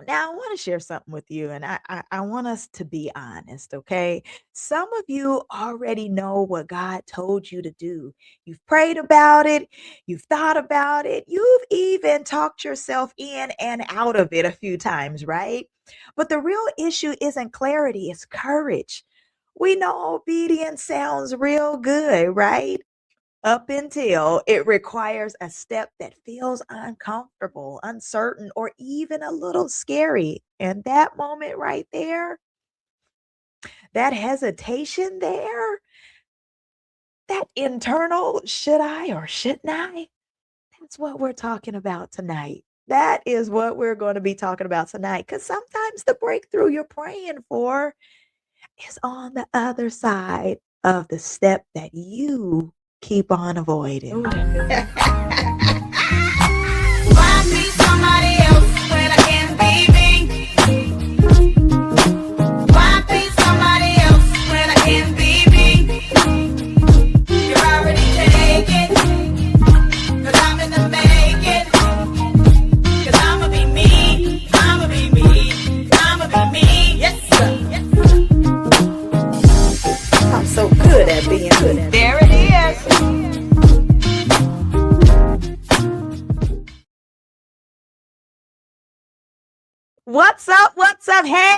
Now, I want to share something with you, and I want us to be honest, okay? Some of you already know what God told you to do. You've prayed about it, you've thought about it, you've even talked yourself in and out of it a few times, right? But the real issue isn't clarity, it's courage. We know obedience sounds real good, right? Up until it requires a step that feels uncomfortable, uncertain, or even a little scary. And that moment right there, that hesitation there, that internal should I or shouldn't I? That's what we're talking about tonight. That is what we're going to be talking about tonight. Because sometimes the breakthrough you're praying for is on the other side of the step that you keep on avoiding. Ooh, that good. Find me somebody else when I can't be me. Find me somebody else when I can't be me. You're already taken, 'cause I'm in the making. 'Cause I'ma be me, I'ma be me, I'ma be me. Yes, sir. Yes, sir. I'm so good at being good. There it is. What's up? What's up? Hey,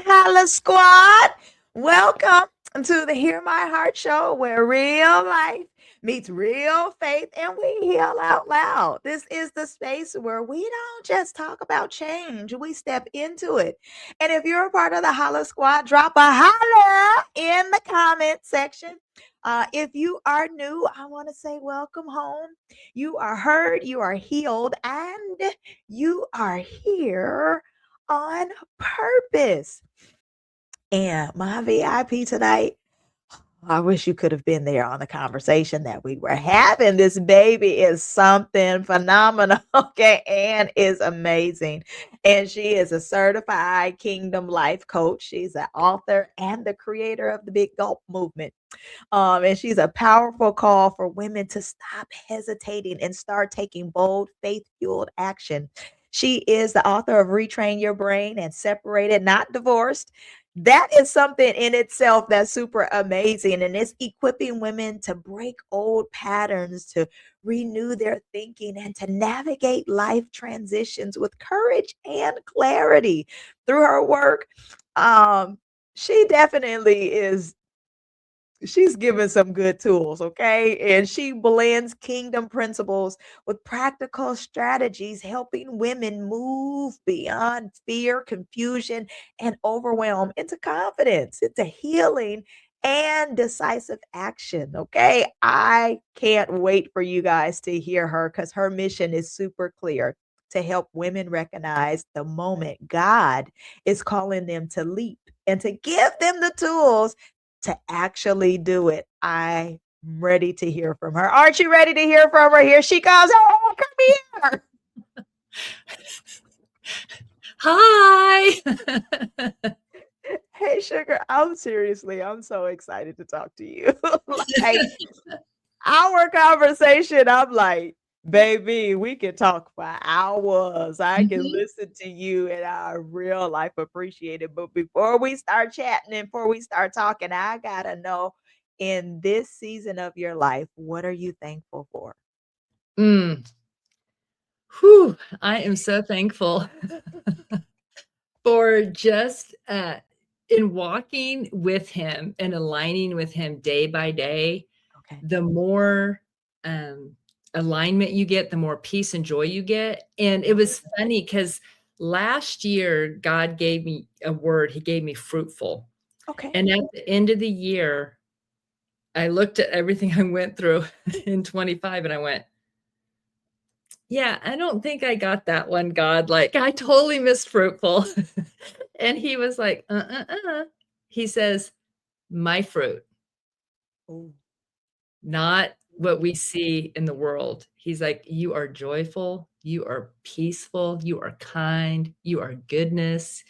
Holla Squad. Welcome to the Hear My Heart show where real life meets real faith and we heal out loud. This is the space where we don't just talk about change, we step into it. And if you're a part of the Holla Squad, drop a holla in the comment section. If you are new, I want to say welcome home. You are heard, you are healed, and you are here on purpose. And my VIP tonight, I wish you could have been there on the conversation that we were having. This baby is something phenomenal, okay, and is amazing. And she is a certified Kingdom Life coach. She's an author and the creator of the Big Gulp Movement. And she's a powerful call for women to stop hesitating and start taking bold, faith-fueled action. She is the author of Retrain Your Brain and Separated, Not Divorced. That is something in itself that's super amazing. And it's equipping women to break old patterns, to renew their thinking, and to navigate life transitions with courage and clarity. Through her work, she definitely is she's given some good tools, okay? And she blends kingdom principles with practical strategies, helping women move beyond fear, confusion, and overwhelm into confidence, into healing and decisive action, okay? I can't wait for you guys to hear her because her mission is super clear to help women recognize the moment God is calling them to leap and to give them the tools to actually do it. I'm ready to hear from her. Aren't you ready to hear from her? Here she comes. Oh, come here. Hi. Hey, sugar. I'm so excited to talk to you. Like our conversation, I'm like, baby, we can talk for hours. I can listen to you and I real life appreciate it. But before we start chatting and before we start talking, I gotta know in this season of your life, what are you thankful for? Whew, I am so thankful for just in walking with him and aligning with him day by day. Okay. The more alignment you get, the more peace and joy you get. And it was funny because last year, God gave me a word. He gave me fruitful. Okay. And at the end of the year, I looked at everything I went through in 25 and I went, yeah, I don't think I got that one, God. Like, I totally missed fruitful. And he was like, He says, my fruit, Ooh. not what we see in the world. He's like, you are joyful, you are peaceful, you are kind, you are goodness.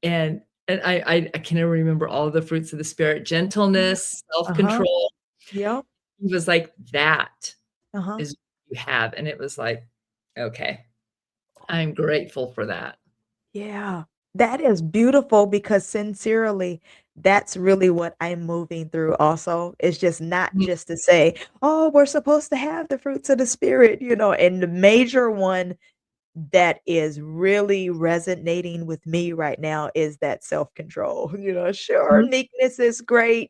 And I can never remember all of the fruits of the spirit, gentleness, self-control. Yep. He was like, that Uh-huh. is what you have. And it was like, okay, I'm grateful for that. Yeah, that is beautiful because sincerely, that's really what I'm moving through also. It's just not Mhm, just to say, oh, we're supposed to have the fruits of the spirit, and the major one that is really resonating with me right now is that self-control. Sure, mhm, meekness is great,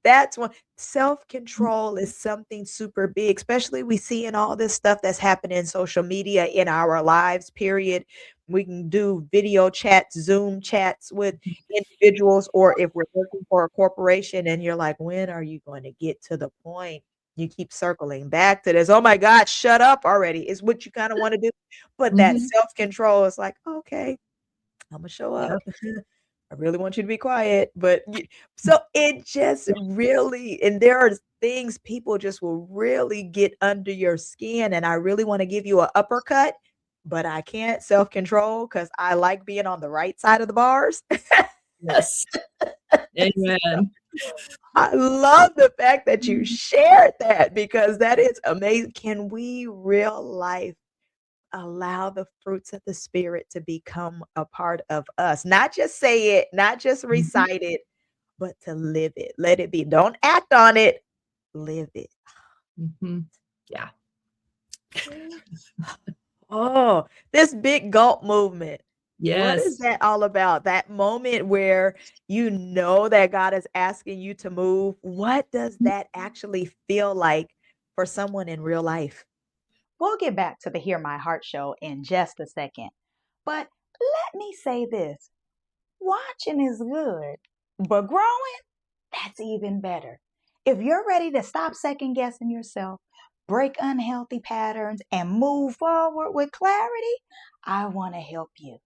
that's one. mhm. Self-control is something super big, especially we see in all this stuff that's happening in social media in our lives, period. We can do video chats, Zoom chats with individuals, or if we're working for a corporation and you're like, when are you going to get to the point? You keep circling back to this. Oh my God, shut up already, is what you kind of want to do. But that Mhm. self-control is like, "Okay, Imma show up. Yep. I really want you to be quiet," but you so it just really and there are things people just will really get under your skin, and I really wanna give you a uppercut, but I can't self-control because I like being on the right side of the bars. Yes. Amen. I love the fact that you Mhm, shared that because that is amazing. Can we real life allow the fruits of the spirit to become a part of us? Not just say it, not just mhm, recite it, but to live it. Let it be. Don't act on it, live it. mhm. Yeah. Oh, this big gulp movement. What is Yes. that all about? That moment where you know that God is asking you to move. What does Mhm. that actually feel like for someone in real life? We'll get back to the Hear My Heart show in just a second. But let me say this, watching is good, but growing, that's even better. If you're ready to stop second guessing yourself, break unhealthy patterns, and move forward with clarity, I want to help you.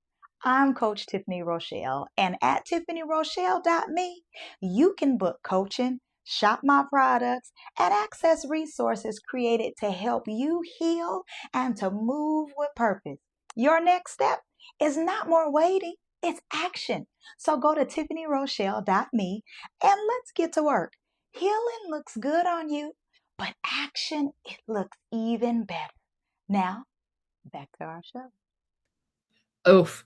I'm Coach Tiffany Rochelle, and at tiffanyrochelle.me, you can book coaching, shop my products, and access resources created to help you heal and to move with purpose. Your next step is not more waiting, it's action. So go to tiffanyrochelle.me and let's get to work. Healing looks good on you, but action, it looks even better. Now, back to our show. Oof.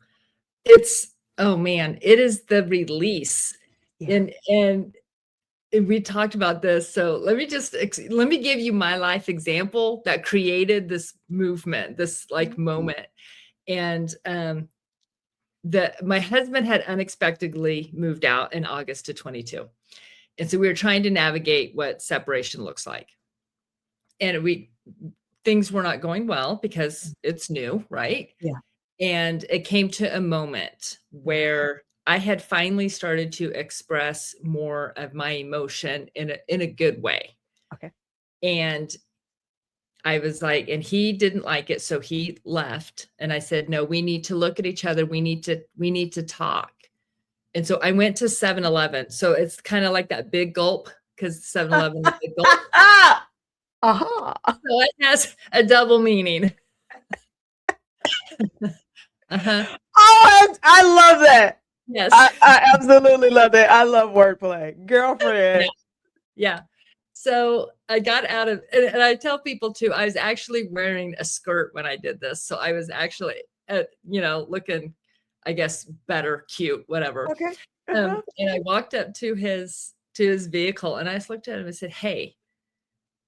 It's oh man, it is the release. Yeah. And we talked about this, so let me give you my life example that created this movement, this, like, Mhm. moment. And, my husband had unexpectedly moved out in August of 22, and so we were trying to navigate what separation looks like. And we things were not going well because it's new, right? Yeah. And it came to a moment Mhm. where I had finally started to express more of my emotion in a good way. Okay. And I was like, and he didn't like it, so he left. And I said, no, we need to look at each other. We need to talk. And so I went to 7-Eleven. So it's kind of like that big gulp because 7-Eleven is a gulp. Aha. So it has a double meaning. Uh-huh. Oh, I love that. Yes. I absolutely love that. I love wordplay. Yeah. Girlfriend. Yeah. So I got out of and I tell people too, I was actually wearing a skirt when I did this. So I was actually, looking, I guess, better, cute, whatever. Okay. Uh-huh. And I walked up to his vehicle and I just looked at him and said, "Hey,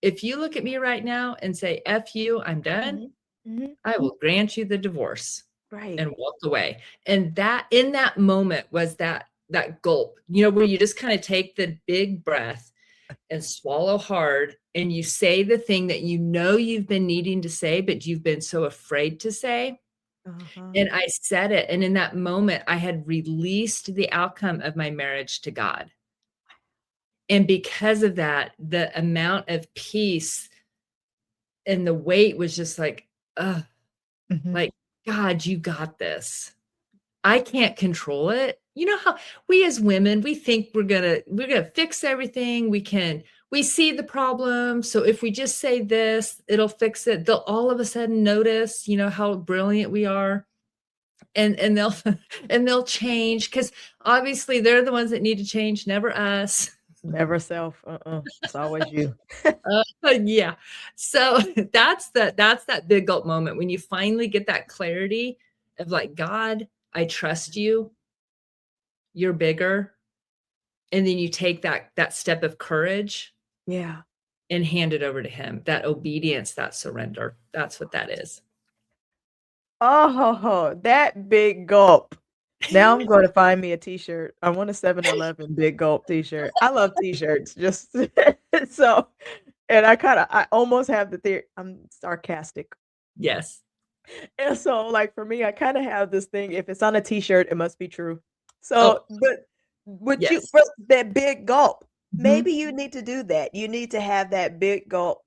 if you look at me right now and say F you, I'm done, Mhm. Mhm. I will grant you the divorce," Right. and walked away. And that in that moment was that gulp, where you just kind of take the big breath and swallow hard and you say the thing that you know you've been needing to say, but you've been so afraid to say. Uh-huh. And I said it. And in that moment, I had released the outcome of my marriage to God. And because of that, the amount of peace and the weight was just like, oh, Mhm. like, God, you got this. I can't control it. You know how we as women, we think we're gonna fix everything. We see the problem. So if we just say this, it'll fix it. They'll all of a sudden notice, how brilliant we are. And they'll and they'll change because obviously they're the ones that need to change, never us. Never self. It's always you. Yeah. So that's that big gulp moment when you finally get that clarity of like, God, I trust you. You're bigger. And then you take that step of courage Yeah. and hand it over to him. That obedience, that surrender. That's what that is. Oh, that big gulp. Now I'm going to find me a t-shirt. I want a 7-Eleven big gulp t-shirt. I love t-shirts. Just so, and I almost have the theory. I'm sarcastic. Yes. And so, like, for me, I kind of have this thing. If it's on a t-shirt, it must be true. Oh, So, but would you, yes. for that big gulp, Mhm. maybe you need to do that. You need to have that big gulp.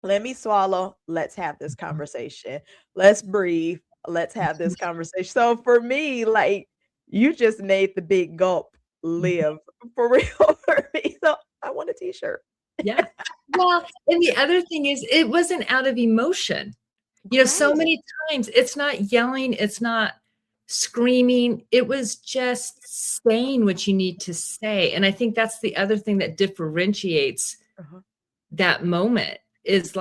Let me swallow. Let's have this conversation. Let's breathe. Let's have this conversation. So for me, like, you just made the big gulp live for real for me. So I want a t-shirt. Yeah. Well, and the other thing is it wasn't out of emotion. So Right. many times it's not yelling, it's not screaming. It was just saying what you need to say. And I think that's the other thing that differentiates Uh-huh. that moment is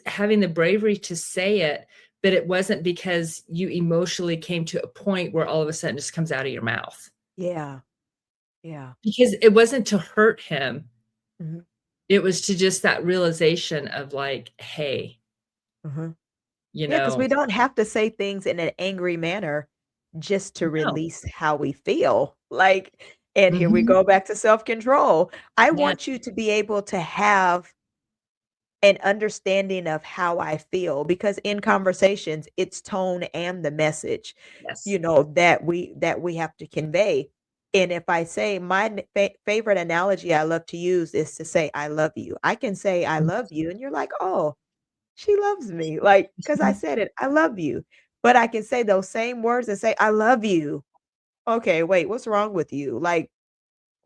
having the bravery to say it, but it wasn't because you emotionally came to a point where all of a sudden it just comes out of your mouth. Yeah. Yeah. Because it wasn't to hurt him. Mhm. It was to just that realization of like, hey, Mhm. you Yeah, because know, we don't have to say things in an angry manner just to no. release how we feel. Like, and here we Mhm. go back to self-control. I Yeah. want you to be able to have an understanding of how I feel because in conversations, it's tone and the message, Yes. that we have to convey. And if I say my favorite analogy I love to use is to say I love you. I can say I love you and you're like, "Oh, she loves me." Like cuz I Mhm. said it, I love you. But I can say those same words and say I love you. Okay, wait, what's wrong with you? Like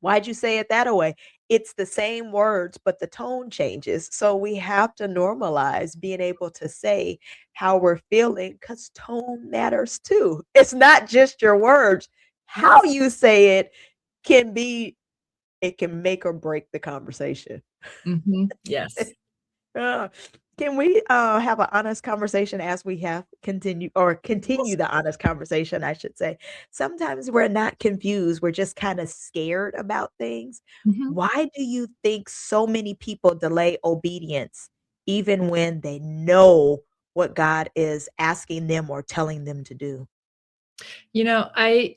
why'd you say it that way? It's the same words, but the tone changes. So we have to normalize being able to say how we're feeling because tone matters too. It's not just your words. How you say it can be, it can make or break the conversation. Mhm. Yes. Uh, can we have an honest conversation as we have continue Yes. the honest conversation, I should say. Sometimes we're not confused, we're just kind of scared about things. Mhm. Why do you think so many people delay obedience even when they know what God is asking them or telling them to do? You know, I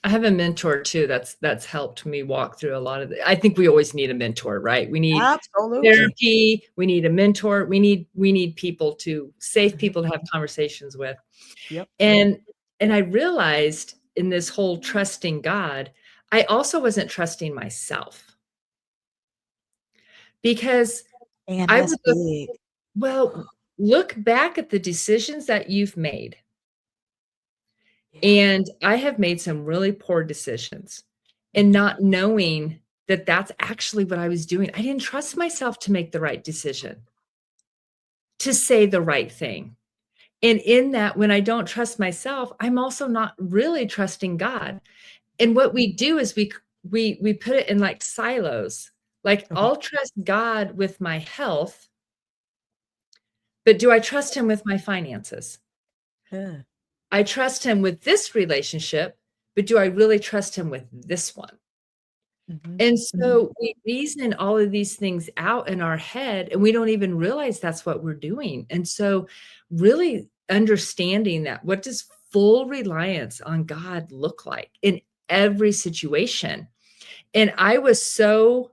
have a mentor too that's helped me walk through a lot of I think we always need a mentor, right? We need Absolutely. therapy, we need a mentor, we need people to safe Mhm. people to have conversations with. Yep. And I realized in this whole trusting God, I also wasn't trusting myself because And I that's would look big. well, look back at the decisions that you've made. Yeah. And I have made some really poor decisions and not knowing that that's actually what I was doing. I didn't trust myself to make the right decision, to say the right thing. And in that, when I don't trust myself, I'm also not really trusting God. And what we do is we put it in like silos. Like Uh-huh. I'll trust God with my health, but do I trust him with my finances? Huh. I trust him with this relationship, but do I really trust him with this one? Mhm. And Mhm. so we reason all of these things out in our head, and we don't even realize that's what we're doing. And so, really understanding that what does full reliance on God look like in every situation? And I was so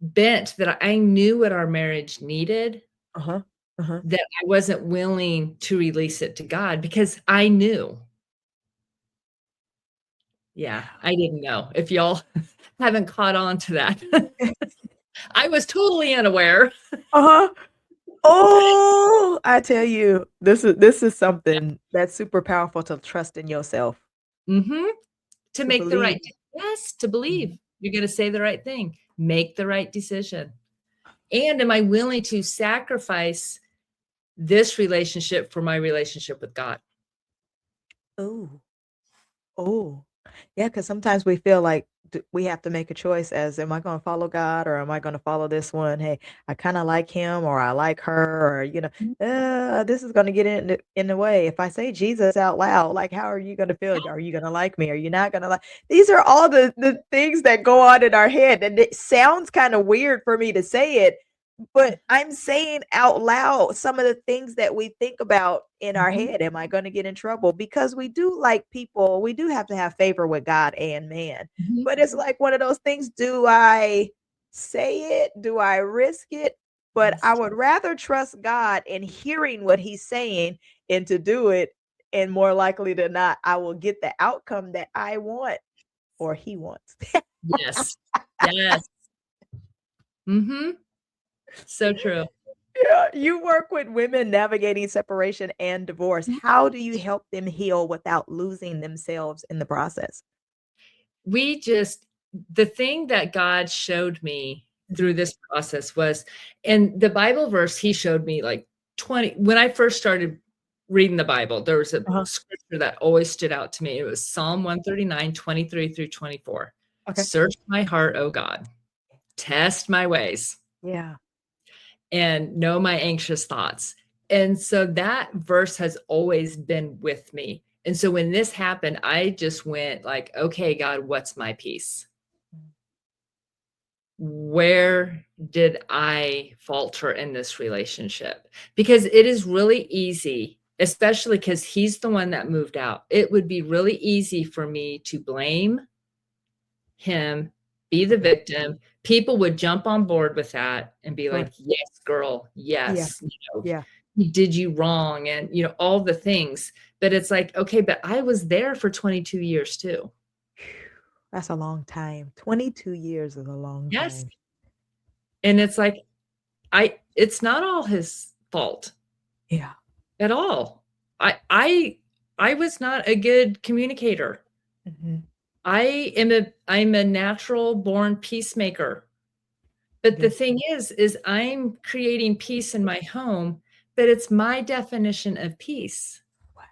bent that I knew what our marriage needed Uh-huh. Uh-huh. that I wasn't willing to release it to God because I knew. Yeah, I didn't know. If y'all haven't caught on to that, I was totally unaware. Uh-huh. Oh, I tell you, this is something that's super powerful to trust in yourself, Mhm. To to make the believe. right yes, to Mhm. believe. You're gonna say the right thing. Make the right decision. And am I willing to sacrifice this relationship for my relationship with God? Ooh. Oh. Yeah, because sometimes we feel like we have to make a choice as, am I going to follow God or am I going to follow this one? Hey, I kind of like him or I like her, or, Mhm. this is going to get in the way. If I say Jesus out loud, like, how are you going to feel? Are you going to like me? Are you not going to like? These are all the things that go on in our head. And it sounds kind of weird for me to say it, but I'm saying out loud some of the things that we think about in our Mhm. head. Am I going to get in trouble? Because we do like people, we do have to have favor with God and man. Mhm. But it's like one of those things, do I say it? Do I risk it? But I Yes. would rather trust God in hearing what he's saying and to do it. And more likely than not, I will get the outcome that I want or he wants. Yes. Yes. Mhm. So true. Yeah, you work with women navigating separation and divorce. How do you help them heal without losing themselves in the process? We just the thing that God showed me through Mhm. this process was and the Bible verse he showed me like 20 when I first started reading the Bible, there was a Uh-huh. scripture that always stood out to me. It was Psalm 139, 23 through 24. Okay. Search my heart, O God, test my ways, Yeah. and know my anxious thoughts. And so that verse has always been with me. And so when this happened, I just went like, okay, God, what's my peace? Where did I falter in this relationship? Because it is really easy, especially because he's the one that moved out. It would be really easy for me to blame him, be the Okay. victim. People would jump on board with that and be Sure. like, yes, girl, Yeah. yes, Yeah. he did you wrong and all the things. But it's like, okay, but I was there for 22 years too. That's a long time. 22 years is a long Yes. time. And it's like, it's not all his fault Yeah. at all. I was not a good communicator. Mhm. I'm a natural born peacemaker. But the Yeah. thing is I'm creating peace in my home, but it's my definition of peace. Wow.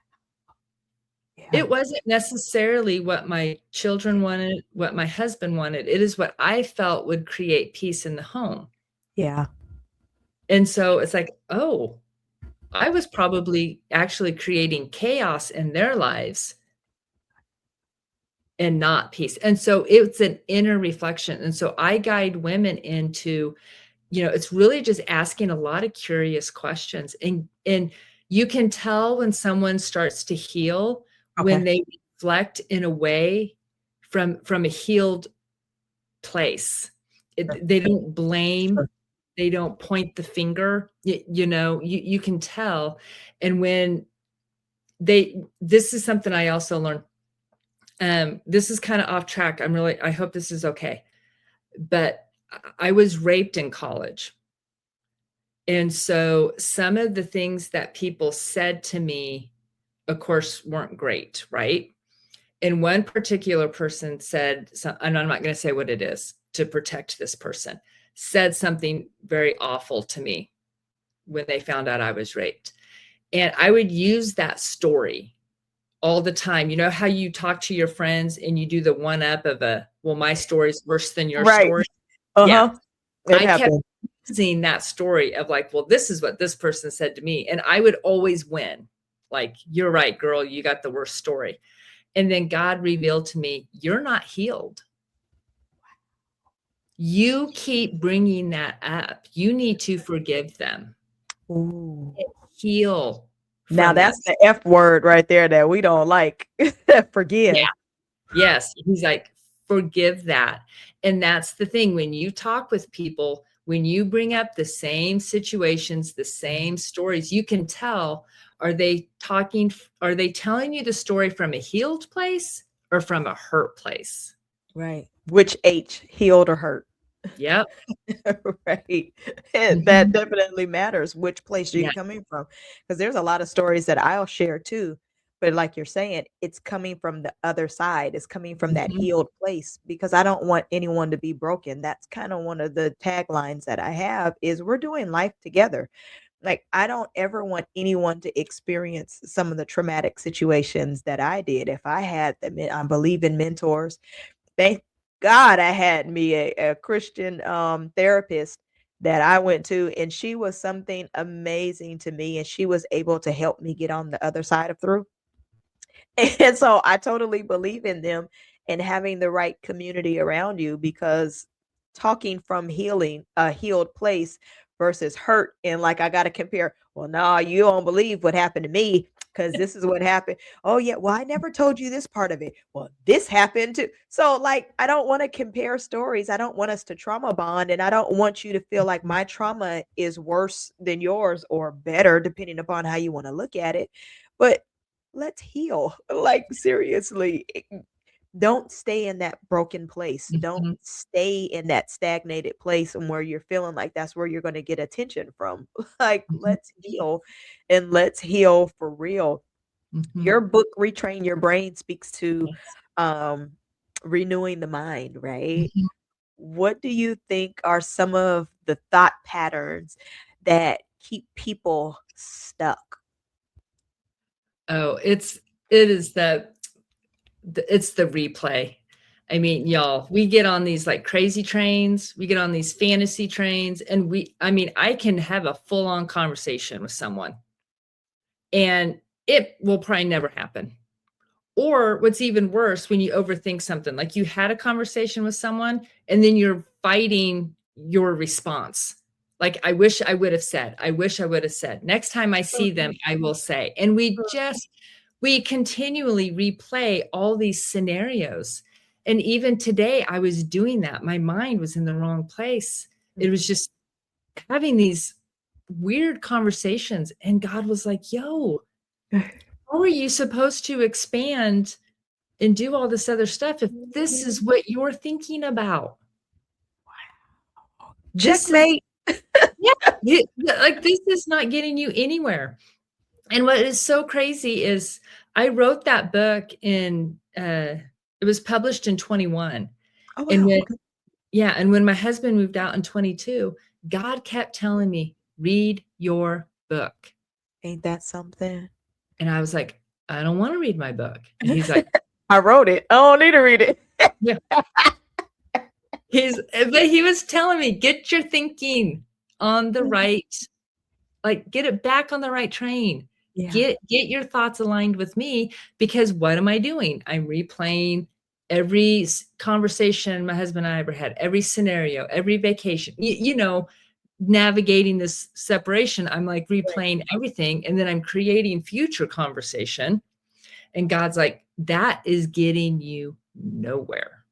Yeah. It wasn't necessarily what my children wanted, what my husband wanted. It is what I felt would create peace in the home. Yeah. And so it's like, oh, I was probably actually creating chaos in their lives and not peace. And so it's an inner reflection. And so I guide women into, it's really just asking a lot of curious questions. And you can tell when someone starts to heal when Okay. they reflect in a way from a healed place. Sure. They don't blame, Sure. they don't point the finger. You can tell. And when this is something I also learned. This is kind of off track. I hope this is okay. But I was raped in college. And so some of the things that people said to me, of course, weren't great, right? And one particular person said, and I'm not going to say what it is to protect this person, said something very awful to me when they found out I was raped. And I would use that story all the time. You know how you talk to your friends and you do the one up of well, my story's worse than your Right. story. Yeah. Uh-huh. It I kept happened. using that story of like, well, this is what this person said to me. And I would always win. Like, you're right, girl, you got the worst story. And then God revealed to me, you're not healed. You keep bringing that up. You need to forgive them Ooh. and heal Now from that. that's the F word right there that we don't like. Yeah. Forgive. Yes. He's like, forgive that. And that's the thing. When you talk with people, when you bring up the same situations, the same stories, you can tell, are they telling you the story from a healed place or from a hurt place? Right. Which H, healed or hurt? Yep. Right. And that Mhm. definitely matters which place you're Yeah. coming from. Because there's a lot of stories that I'll share too. But like you're saying, it's coming from the other side. It's coming from that Mhm. healed place because I don't want anyone to be broken. That's kind of one of the taglines that I have is we're doing life together. Like, I don't ever want anyone to experience some of the traumatic situations that I did. If I had them, I believe in mentors. Thank God I had me a Christian therapist that I went to, and she was something amazing to me, and she was able to help me get on the other side of through. And so I totally believe in them and having the right community around you, because talking from healing, a healed place versus hurt. And like, I got to compare, well, no, you don't believe what happened to me because this is what happened. Oh, yeah. Well, I never told you this part of it. Well, this happened too. So, like, I don't want to compare stories. I don't want us to trauma bond. And I don't want you to feel like my trauma is worse than yours or better, depending upon how you want to look at it. But let's heal. Like, seriously, don't stay in that broken place. Don't Mhm, stay in that stagnated place and where you're feeling like that's where you're going to get attention from. Like, mhm, let's heal, and let's heal for real. mhm. Your book, Retrain Your Brain, speaks to Yes. um, renewing the mind, right? Mhm. What do you think are some of the thought patterns that keep people stuck? Oh, it is it's the replay. I mean, y'all, we get on these like crazy trains, we get on these fantasy trains, and I mean, I can have a full on conversation with someone and it will probably never happen. Or what's even worse, when you overthink something, like you had a conversation with someone and then you're fighting your response. Like, I wish I would have said, I wish I would have said, next time I see them, I will say. And we continually replay all these scenarios. And even today, I was doing that. My mind was in the wrong place. It was just having these weird conversations. And God was like, yo, how are you supposed to expand and do all this other stuff if this is what you're thinking about? This is Checkmate. yeah, like, this is not getting you anywhere. And what is so crazy is I wrote that book it was published in 21. Oh, And wow. Okay. when my husband moved out in 22, God kept telling me, "Read your book." Ain't that something? And I was like, "I don't wanna read my book." And he's like, I wrote it. I don't need to read it. "Yeah." But he was telling me, "Get your thinking on the right, like, get it back on the right train. Yeah. Get your thoughts aligned with me, because what am I doing? I'm replaying every conversation my husband and I ever had, every scenario, every vacation, navigating this separation. I'm like Right. replaying everything, and then I'm creating future conversation. And God's like, that is getting you nowhere.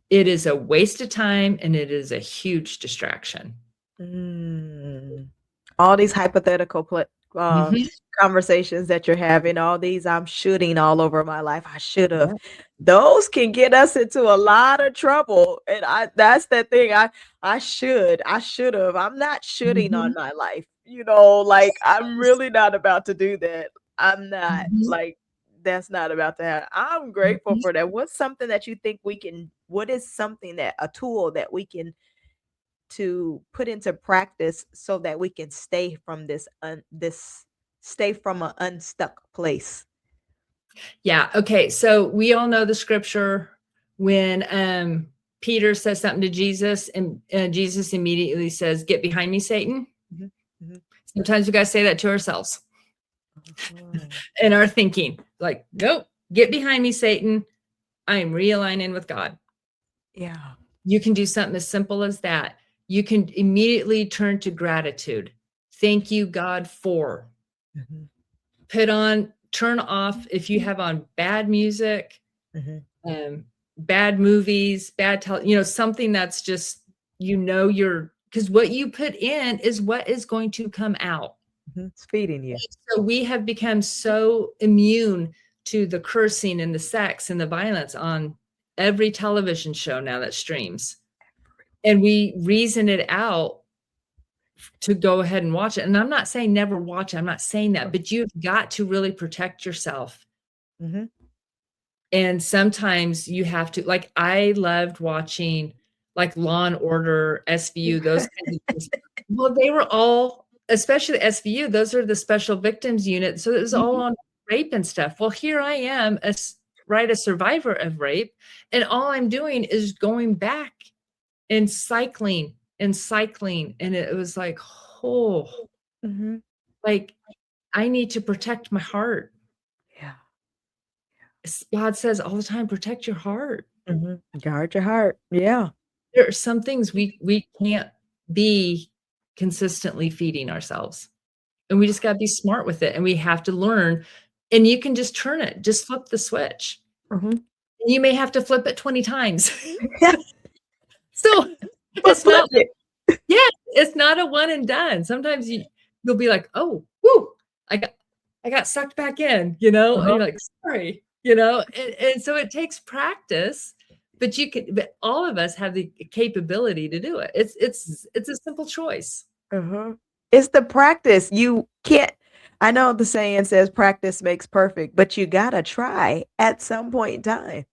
It is a waste of time and it is a huge distraction. Mm. All these hypothetical Mhm. conversations that you're having, all these I'm shooting all over my life. I should have. Yeah. Those can get us into a lot of trouble. And that's the thing. I should have. I'm not shooting on Mhm. my life. Like, I'm really not about to do that. I'm not. Mhm. Like, that's not about to happen. I'm grateful Mhm. for that. What's something that you think what is something that a tool that we can to put into practice so that we can stay from an unstuck place? Yeah, okay, so we all know the scripture when, Peter says something to Jesus, and, Jesus immediately says, "Get behind me, Satan." Mhm, mhm, Sometimes we gotta say that to ourselves mhm. in our thinking, like, "Nope, get behind me, Satan. I am realigning with God." Yeah. You can do something as simple as that. You can immediately turn to gratitude. Thank you, God, for. Mhm, Turn off if you have on bad music, mhm, um, bad movies, something that's just, you're, because what you put in is what is going to come out. mhm. It's feeding you. So we have become so immune to the cursing and the sex and the violence on every television show now that streams. And we reason it out to go ahead and watch it. And I'm not saying never watch it. I'm not saying that, but you've got to really protect yourself. Mhm. And sometimes you have to, like, I loved watching like Law and Order, SVU, those kinds of things. Well, they were all especially SVU, those are the special victims unit. So it was all Mhm. on rape and stuff. Well, here I am, a survivor of rape, and all I'm doing is going back and cycling and cycling. And it was like, oh, Mhm. like I need to protect my heart. Yeah. God says all the time, protect your heart. Mhm. Guard your heart. Yeah. There are some things we can't be consistently feeding ourselves. And we just gotta be smart with it, and we have to learn, and you can just turn it, just flip the switch. Mhm. You may have to flip it 20 times. Yeah. So, But it's flip not it. yeah, it's not a one and done. Sometimes you'll be like, "Oh, whoo, I got I got sucked back in," and Uh-huh. you're like, "Sorry," and so it takes practice, but all of us have the capability to do it. It's a simple choice. Uh-huh. It's the practice. You can't I know the saying says practice makes perfect, but you gotta try at some point in time.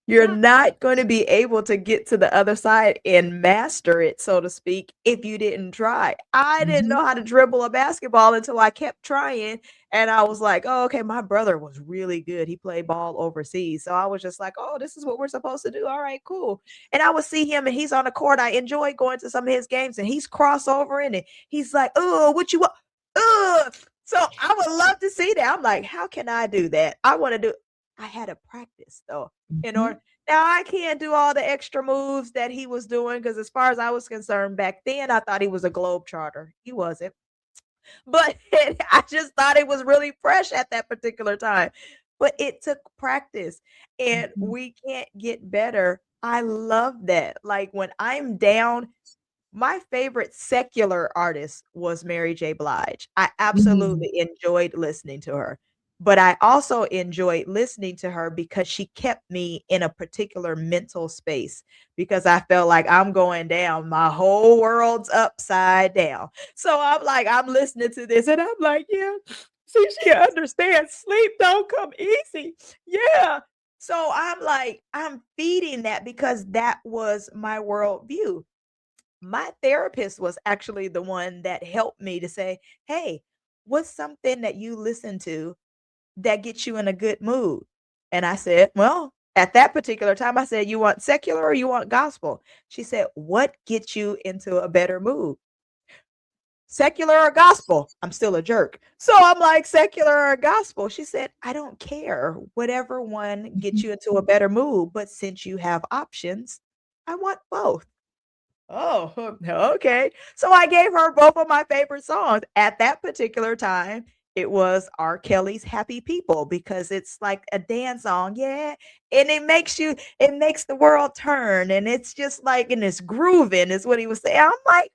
You're Yeah. not gonna be able to get to the other side and master it, so to speak, if you didn't try. I didn't Mhm. know how to dribble a basketball until I kept trying, and I was like, "Oh, okay." My brother was really good. He played ball overseas, so I was just like, "Oh, this is what we're supposed to do. Alright, cool." And I would see him, and he's on the court. I enjoy going to some of his games, and he's crossovering, and he's like, "Oh, what you want? Ugh." So I would love to see that. I'm like, "How can I do that?" I wanna do I had to practice, though, in Mhm. order now I can't do all the extra moves that he was doing because, as far as I was concerned back then, I thought he was a globetrotter. He wasn't. But I just thought it was really fresh at that particular time. But it took practice, and Mhm. we can't get better. I love that. Like, when I'm down, my favorite secular artist was Mary J. Blige. I Mhm. absolutely enjoyed listening to her, but I also enjoyed listening to her because she kept me in a particular mental space because I felt like I'm going down, my whole world's upside down. So I'm like, I'm listening to this and I'm like, yeah, see, she understands sleep don't come easy. Yeah. So I'm like, I'm feeding that because that was my worldview. My therapist was actually the one that helped me to say, "Hey, what's something that you listen to that gets you in a good mood?" And I said, "Well," at that particular time, I said, "You want secular or you want gospel?" She said, "What gets you into a better mood? Secular or gospel?" I'm still a jerk. So I'm like, "Secular or gospel?" She said, "I don't care. Whatever one gets Mhm. you into a better mood, but since you have options, I want both." Oh, okay. So I gave her both of my favorite songs. At that particular time, it was R. Kelly's Happy People because it's like a dance song. Yeah. And it makes the world turn. And it's just like, and it's grooving, is what he was saying. I'm like,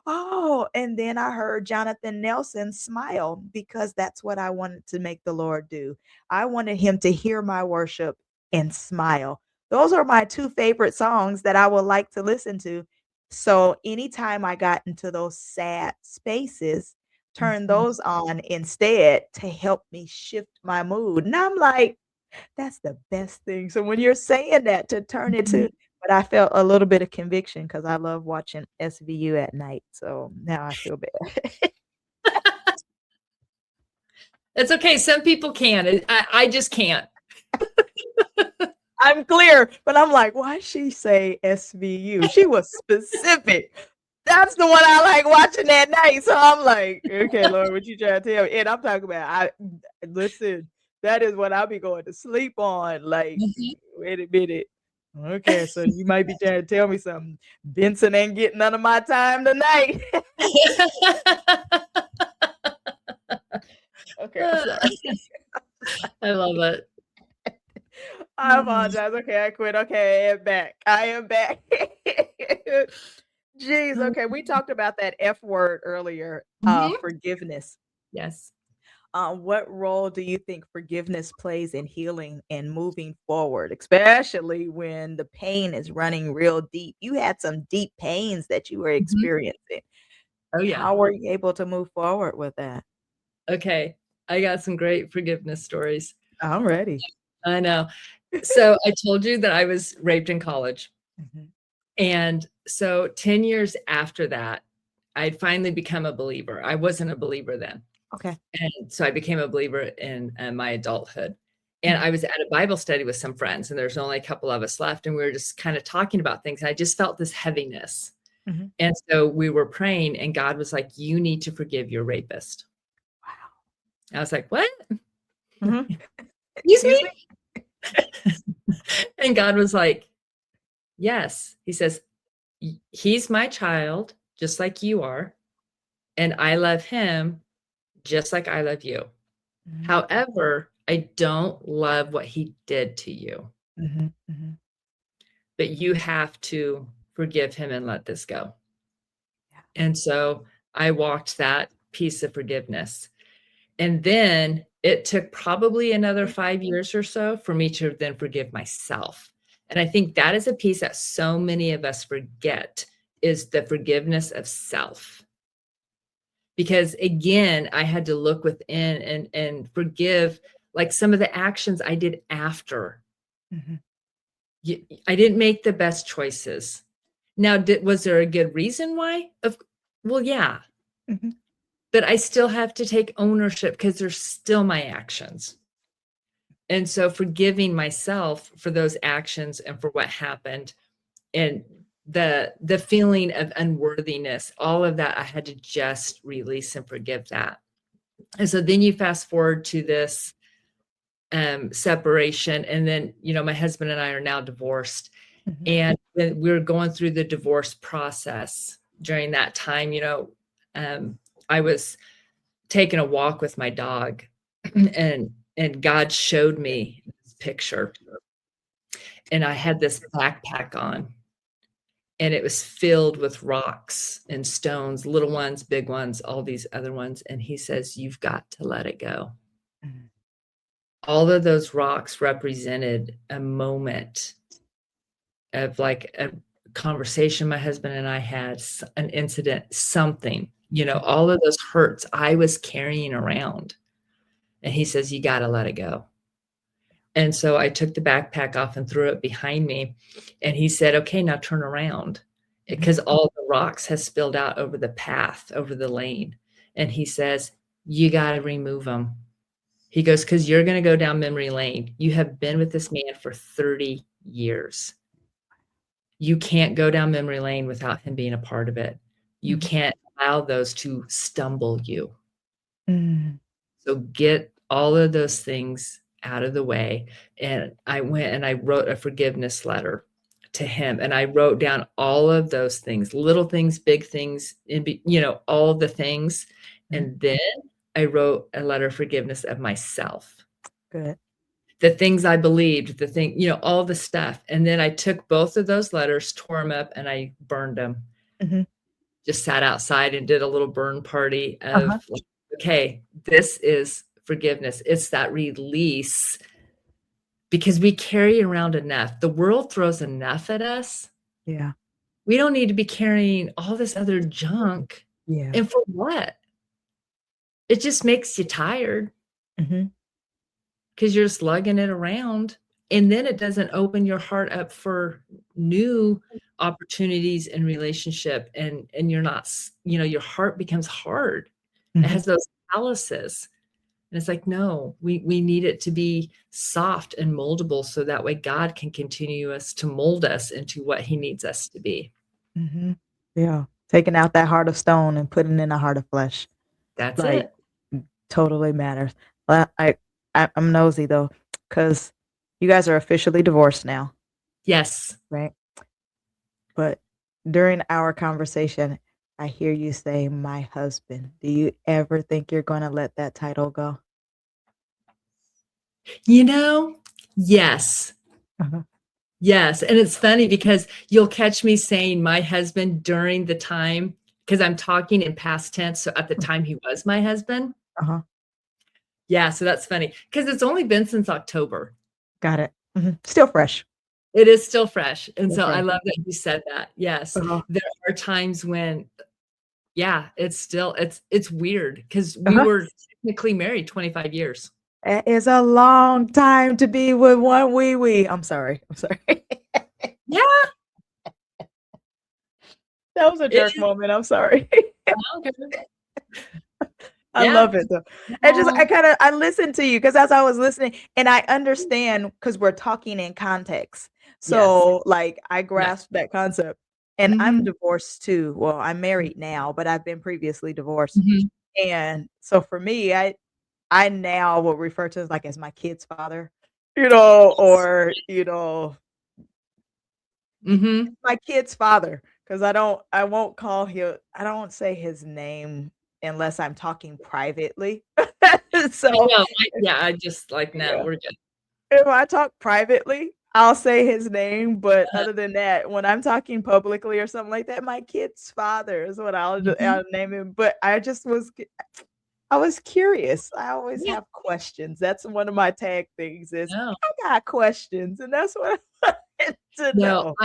oh, and then I heard Jonathan Nelson smile because that's what I wanted to make the Lord do. I wanted him to hear my worship and smile. Those are my 2 favorite songs that I would like to listen to. So anytime I got into those sad spaces, turn Mhm. those on instead to help me shift my mood. And I'm like, that's the best thing. So when you're saying that to turn it to Mhm. but I felt a little bit of conviction because I love watching SVU at night, so now I feel bad. It's okay, some people can, I just can't. I'm clear, but I'm like, "Why she say SVU?" She was specific. That's the one I like watching at night, so I'm like, "Okay, Lord, what you trying to tell me?" And I'm talking about listen, that is what I'll be going to sleep on, like, Mhm. wait a minute. Okay, so you might be trying to tell me something. Benson ain't getting none of my time tonight. Okay, I'm sorry. I love it. I Mm. apologize. Okay, I quit. Okay, I am back. I am back. Jeez, okay, we talked about that F word earlier, Mhm. forgiveness. Yes. What role do you think forgiveness plays in healing and moving forward, especially when the pain is running real deep? You had some deep pains that you were Mhm. experiencing. Oh, yeah. How were you able to move forward with that? Okay. I got some great forgiveness stories. I'm ready. I know. So, I told you that I was raped in college, Mhm. and so 10 years after that, I'd finally become a believer. I wasn't a believer then. Okay. And so I became a believer in my adulthood. And I was at a Bible study with some friends, and there's only a couple of us left. And we were just kind of talking about things. And I just felt this heaviness. Mhm. And so we were praying, and God was like, you need to forgive your rapist. Wow. I was like, what? Mhm. Excuse me? And God was like, yes. He says, he's my child, just like you are. And I love him just like I love you. Mhm. However, I don't love what he did to you. Mhm. Mhm. But you have to forgive him and let this go. And so I walked that piece of forgiveness. And then it took probably another 5 years or so for me to then forgive myself. And I think that is a piece that so many of us forget, is the forgiveness of self. Because again, I had to look within and forgive, like, some of the actions I did after. Mhm. I didn't make the best choices. Now, was there a good reason why? Well, yeah. Mhm. But I still have to take ownership because they're still my actions. And so forgiving myself for those actions and for what happened, and the feeling of unworthiness, all of that, I had to just release and forgive that. And so then you fast forward to this separation, and then, my husband and I are now divorced. Mhm. And when we were going through the divorce process during that time, I was taking a walk with my dog, and God showed me this picture. And I had this backpack on, and it was filled with rocks and stones, little ones, big ones, all these other ones. And he says, you've got to let it go. Mhm. All of those rocks represented a moment of, like, a conversation my husband and I had, an incident, something, all of those hurts I was carrying around. And he says, you got to let it go. And so I took the backpack off and threw it behind me. And he said, okay, now turn around, because all the rocks has spilled out over the path, over the lane. And he says, you got to remove them. He goes, because you're going to go down memory lane. You have been with this man for 30 years. You can't go down memory lane without him being a part of it. You can't allow those to stumble you. Mhm. So get all of those things out of the way. And I went and I wrote a forgiveness letter to him. And I wrote down all of those things, little things, big things, all the things. And then I wrote a letter of forgiveness of myself. Good. The things I believed, all the stuff. And then I took both of those letters, tore them up, and I burned them. Mhm. Just sat outside and did a little burn party Uh-huh. of, like, okay, this is forgiveness. It's that release, because we carry around enough. The world throws enough at us. Yeah. We don't need to be carrying all this other junk. Yeah. And for what? It just makes you tired, Mhm. because you're just lugging it around. And then it doesn't open your heart up for new opportunities and relationship. And you're not, your heart becomes hard. It Mhm. has those calluses. And it's like, no, we need it to be soft and moldable, so that way God can continue to mold us into what he needs us to be. Mhm. Yeah. Taking out that heart of stone and putting in a heart of flesh. That's Like, it. totally matters. Well, I'm nosy though, because you guys are officially divorced now, Yes. right? But during our conversation, I hear you say "my husband." Do you ever think you're gonna let that title go? Yes. Uh-huh. Yes. And it's funny because you'll catch me saying my husband during the time, because I'm talking in past tense. So at the time he was my husband. Uh-huh. Yeah. So that's funny, because it's only been since October. Got it. Mhm. Still fresh. It is still fresh. And Still so I fresh. love that you said that. Yes. Uh-huh. There are times when, yeah, it's weird, because we Uh-huh. were technically married 25 years. That is a long time to be with one wee wee. I'm sorry. I'm sorry. Yeah. That was a It jerk moment. I'm sorry. okay. I Yeah. love it though. I Well, kind of I listened to you because as I was listening, and I understand because we're talking in context. yes. So like I Yeah. grasp that concept. And I'm Mhm. divorced too. Well, I'm married now, but I've been previously divorced. Mhm. And so for me, I now will refer to as like as my kid's father, Yes. or Mhm. my kid's father, because I won't call him I don't say his name unless I'm talking privately. I So, know. I just like, "No, yeah, we're good." if I talk privately, I'll say his name, but Uh, other than that, when I'm talking publicly or something like that, my kid's father is what mhm. I'll name him, but I was curious. I always Yeah. have questions. That's one of my tag things is, No. "I got questions," and that's what I wanted to No, know.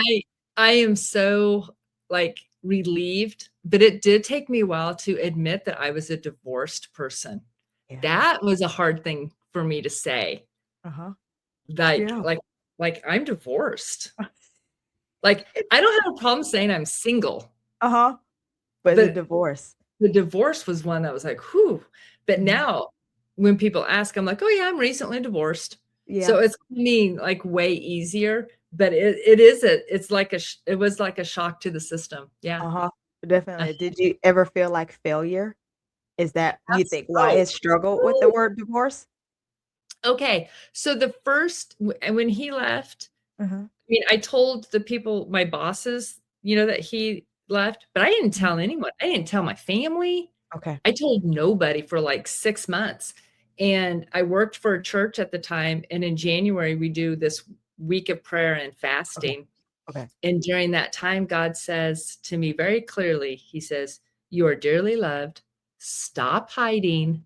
I am so, like, relieved, but it did take me a while to admit that I was a divorced person. Yeah. That was a hard thing for me to say. Uh-huh. Like Yeah. like like, I'm divorced. Like, I don't have a problem saying I'm single, Uh-huh. But the but divorce. the divorce was one that was like, "Whew." But Mhm. now when people ask, I'm like, "Oh, yeah, I'm recently divorced." Yeah. So it's mean like way easier, but it is it's like it was like a shock to the system. Yeah. Uh-huh. Uh, Definitely. Did you ever feel like failure? Is that you think why oh, it struggled with the oh. word divorce? Okay. So the first and when he left, Uh-huh. I mean, I told the people, my bosses, that he left, but I didn't Mhm. tell anyone. I didn't tell my family. Okay. I told nobody for like 6 months. And I worked for a church at the time, and in January, we do this week of prayer and Okay. fasting. Okay. And during that time, God says to me very clearly, He says, "You are dearly loved. Stop hiding,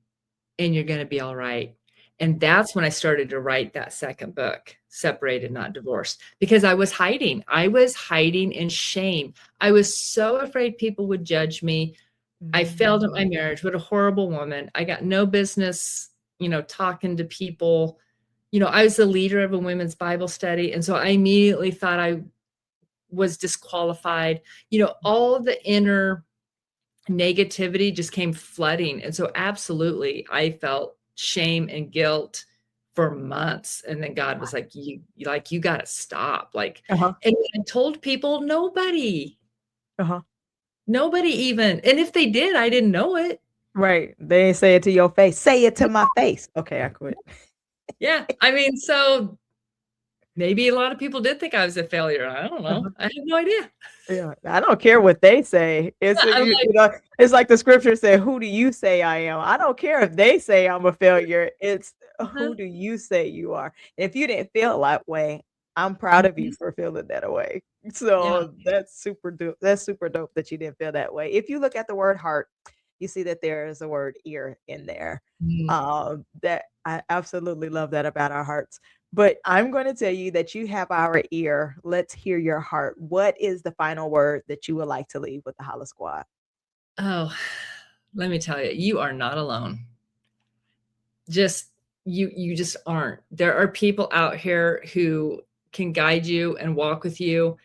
and you're gonna be all right." And that's when I started to write that second book, Separated, Not Divorced, because I was hiding. I was hiding in shame. I was so afraid people would judge me. I failed at Mm. my marriage. What a horrible woman. I got no business, talking to people. I was the leader of a women's Bible study. And so I immediately thought I was disqualified. All the inner negativity just came flooding. And so absolutely, I felt shame and guilt for months. And then God was like, you got to stop. Like, Uh-huh. and I told people, Uh-huh. nobody even, and if they did, I didn't know it. Right. They ain't say it to your face. Say it to my face. Okay, I quit. Yeah. I mean, so maybe a lot of people did think I was a failure. I don't know. Uh-huh. I have no idea. Yeah, I don't care what they say. It's I'm like, it's like the scripture said, "Who do you say I am?" I don't care if they say I'm a failure. It's uh-huh, who do you say you are? If you didn't feel that way, I'm proud of you mhm, for feeling that way. yeah. So that's super dope. That's super dope that you didn't feel that way. If you look at the word heart, you see that there is a word ear in there. Mm. That I absolutely love that about our hearts. But I'm going to tell you that you have our ear. Let's hear your heart. What is the final word that you would like to leave with the Holla Squad? Oh, let me tell you, you are not alone. Just you just aren't. There are people out here who can guide you and walk with you.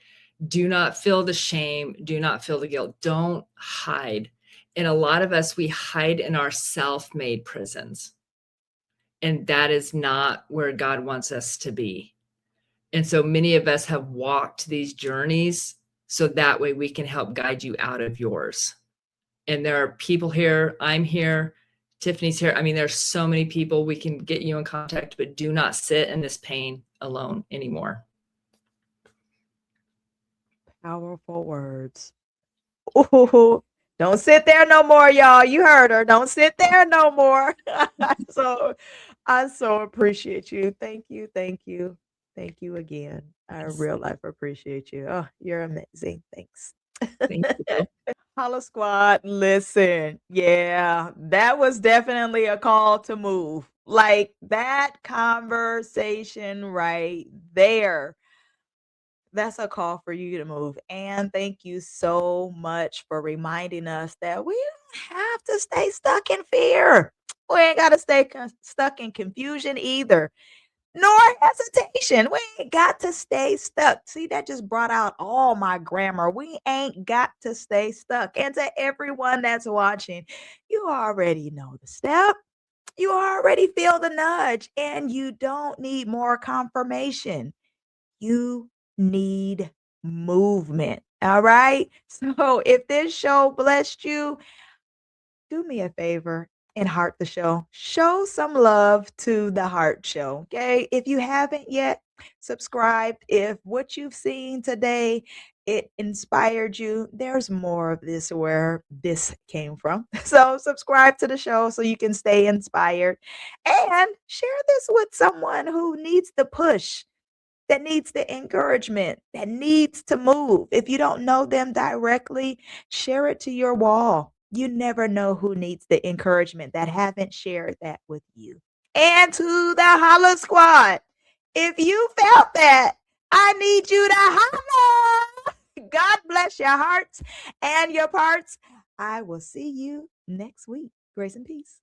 Do not feel the shame. Do not feel the guilt. Don't hide. And a lot of us, we hide in our self-made prisons. And that is not where God wants us to be. And so many of us have walked these journeys so that way we can help guide you out of yours. And there are people here, I'm here, Tiffany's here. I mean, there's so many people we can get you in contact, but do not sit in this pain alone anymore. Powerful words. Ooh, don't sit there no more, y'all. You heard her. Don't sit there no more. So I so appreciate you. Thank you. Thank you. Thank you again. I Yes. real life appreciate you. Oh, you're amazing. Thanks. Thank you. Holla Squad, listen. Yeah, that was definitely a call to move. Like that conversation right there. That's a call for you to move. And thank you so much for reminding us that we don't have to stay stuck in fear. We ain't got to stay stuck in confusion either. nor hesitation. We ain't got to stay stuck. See, that just brought out all my grammar. We ain't got to stay stuck. And to everyone that's watching, you already know the step. You already feel the nudge, and you don't need more confirmation. You need movement. All right. So if this show blessed you, do me a favor and heart the show. Show some love to the Heart Show. Okay. If you haven't yet, subscribe. If what you've seen today it inspired you, there's more of this where this came from. So subscribe to the show so you can stay inspired and share this with someone who needs the push, that needs the encouragement, that needs to move. If you don't know them directly, share it to your wall. You never know who needs the encouragement that haven't shared that with you. And to the Holla Squad, if you felt that, I need you to holla. God bless your hearts and your parts. I will see you next week. Grace and peace.